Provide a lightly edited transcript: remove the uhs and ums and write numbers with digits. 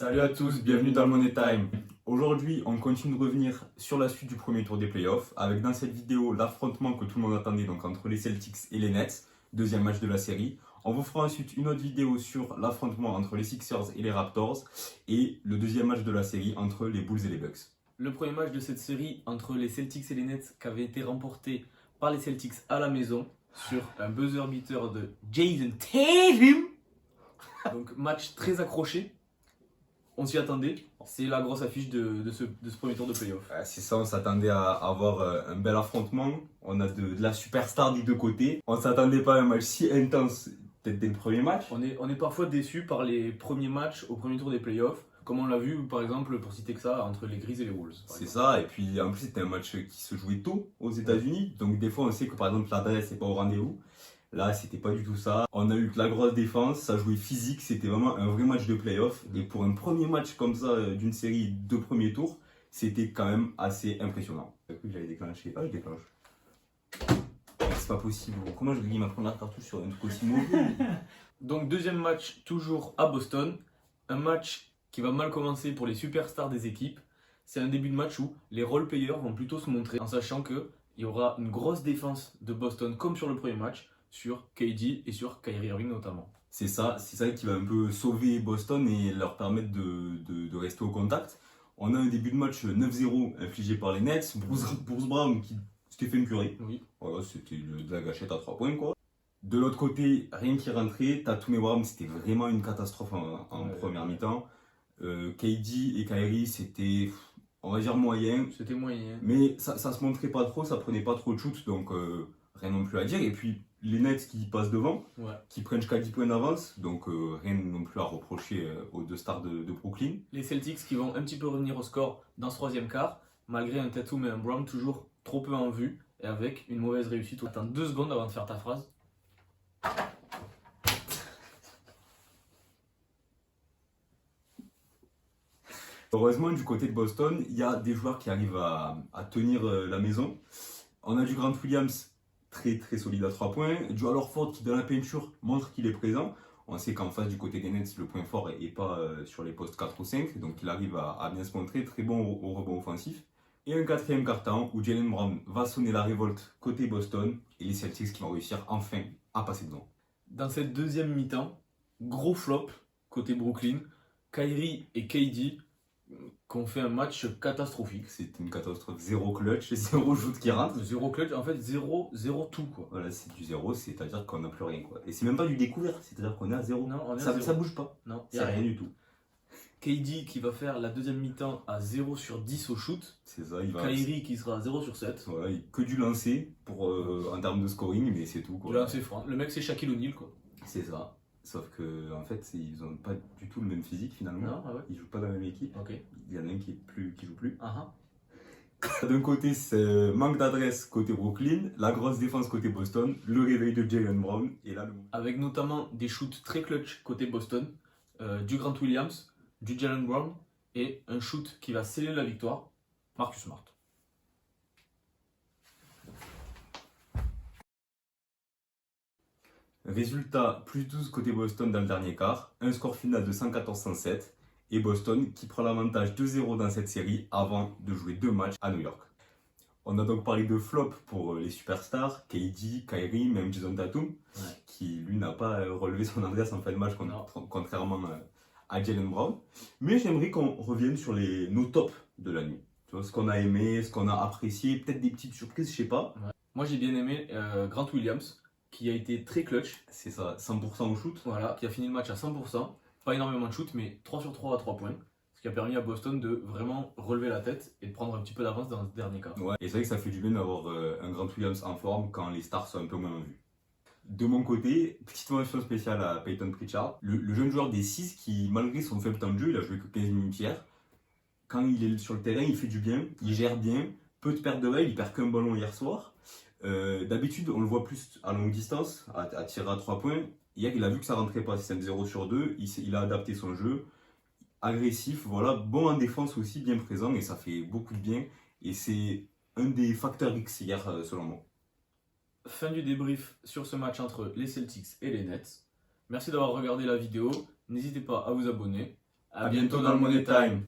Salut à tous, bienvenue dans le Money Time. Aujourd'hui, on continue de revenir sur la suite du premier tour des playoffs, avec dans cette vidéo l'affrontement que tout le monde attendait, donc entre les Celtics et les Nets, deuxième match de la série. On vous fera ensuite une autre vidéo sur l'affrontement entre les Sixers et les Raptors, et le deuxième match de la série entre les Bulls et les Bucks. Le premier match de cette série entre les Celtics et les Nets qui avait été remporté par les Celtics à la maison sur un buzzer beater de Jason Tatum. Donc match très accroché. On s'y attendait. C'est la grosse affiche de ce premier tour de playoff. C'est ça, on s'attendait à avoir un bel affrontement. On a de la superstar des deux côtés. On s'attendait pas à un match si intense peut-être dès le premier match. On est parfois déçus par les premiers matchs au premier tour des playoffs, comme on l'a vu par exemple pour citer que ça entre les Grizzlies et les Wolves. C'est ça, et puis en plus c'était un match qui se jouait tôt aux États-Unis, donc des fois on sait que par exemple l'adresse n'est pas au rendez-vous. Là c'était pas du tout ça. On a eu que la grosse défense, ça jouait physique, c'était vraiment un vrai match de playoff. Et pour un premier match comme ça d'une série de premier tour, c'était quand même assez impressionnant. J'ai cru que j'allais déclencher. Ah, je déclenche. C'est pas possible. Comment je grille ma première cartouche sur un truc aussi mauvais? Donc deuxième match toujours à Boston, un match qui va mal commencer pour les superstars des équipes. C'est un début de match où les role-players vont plutôt se montrer en sachant qu'il y aura une grosse défense de Boston comme sur le premier match sur KD et sur Kyrie Irving notamment. C'est ça qui va un peu sauver Boston et leur permettre de rester au contact. On a un début de match 9-0 infligé par les Nets, Bruce Brown qui s'était fait une purée. Oui. Voilà, c'était de la gâchette à 3 points quoi. De l'autre côté, rien qui rentrait, Tatum et Brown c'était vraiment une catastrophe en première mi-temps. KD et Kyrie c'était, on va dire, moyen. C'était moyen. Mais ça se montrait pas trop, ça prenait pas trop de shoot, donc rien non plus à dire. Et puis les Nets qui passent devant, qui prennent jusqu'à 10 points d'avance, donc rien non plus à reprocher aux deux stars de Brooklyn. Les Celtics qui vont un petit peu revenir au score dans ce troisième quart, malgré un Tatum et un Brown toujours trop peu en vue et avec une mauvaise réussite. Attends 2 secondes avant de faire ta phrase. Heureusement, du côté de Boston, il y a des joueurs qui arrivent à tenir la maison. On a du Grant Williams très très solide à 3 points. Du Al Horford qui dans la peinture montre qu'il est présent. On sait qu'en face du côté des Nets, le point fort n'est pas sur les postes 4 ou 5. Donc il arrive à bien se montrer, très bon au rebond offensif. Et un quatrième quart-temps où Jaylen Brown va sonner la révolte côté Boston. Et les Celtics qui vont réussir enfin à passer devant. Dans cette deuxième mi-temps, gros flop côté Brooklyn. Kyrie et KD qui ont fait un match catastrophique. C'est une catastrophe, zéro clutch, zéro shoot qui rentre. Zéro clutch, en fait zéro tout quoi. Voilà, c'est du zéro, c'est-à-dire qu'on n'a plus rien quoi. Et c'est même pas du découvert, c'est-à-dire qu'on est à zéro. Non, on est à ça, zéro. Ça bouge pas. Non, c'est rien du tout. KD qui va faire la deuxième mi-temps à 0 sur 10 au shoot. C'est ça, il va. Kyrie qui sera à 0 sur 7. Voilà, que du lancer pour, en termes de scoring, mais c'est tout quoi. Du lancer franc. Le mec c'est Shaquille O'Neal quoi. C'est ça. Sauf que en fait, ils n'ont pas du tout le même physique finalement. Non, ah ouais. Ils jouent pas dans la même équipe. Okay. Il y en a un qui joue plus. Uh-huh. D'un côté, c'est manque d'adresse côté Brooklyn, la grosse défense côté Boston, le réveil de Jaylen Brown et là le. Avec notamment des shoots très clutch côté Boston, du Grant Williams, du Jaylen Brown et un shoot qui va sceller la victoire, Marcus Smart. Résultat, plus 12 côté Boston dans le dernier quart, un score final de 114-107 et Boston qui prend l'avantage 2-0 dans cette série avant de jouer 2 matchs à New York. On a donc parlé de flop pour les superstars, KD, Kyrie, même Jason Tatum, qui lui n'a pas relevé son adresse en fin de match contrairement à Jaylen Brown. Mais j'aimerais qu'on revienne sur nos tops de la nuit. Tu vois, ce qu'on a aimé, ce qu'on a apprécié, peut-être des petites surprises, je sais pas. Moi j'ai bien aimé Grant Williams, qui a été très clutch. C'est ça, 100% au shoot. Voilà, qui a fini le match à 100%. Pas énormément de shoot, mais 3 sur 3 à 3 points. Ce qui a permis à Boston de vraiment relever la tête et de prendre un petit peu d'avance dans ce dernier quart. Ouais, et c'est vrai que ça fait du bien d'avoir un Grant Williams en forme quand les stars sont un peu moins en vue. De mon côté, petite mention spéciale à Peyton Pritchard, le jeune joueur des 6 qui, malgré son faible temps de jeu, il a joué que 15 minutes hier. Quand il est sur le terrain, il fait du bien, il gère bien, peu de pertes de balles, il perd qu'un ballon hier soir. D'habitude, on le voit plus à longue distance, à tirer à 3 points. Hier, il a vu que ça rentrait pas, c'est un 0 sur 2, il a adapté son jeu, agressif, voilà, bon en défense aussi, bien présent, et ça fait beaucoup de bien. Et c'est un des facteurs X hier, selon moi. Fin du débrief sur ce match entre les Celtics et les Nets. Merci d'avoir regardé la vidéo, n'hésitez pas à vous abonner. À bientôt dans le Money Time.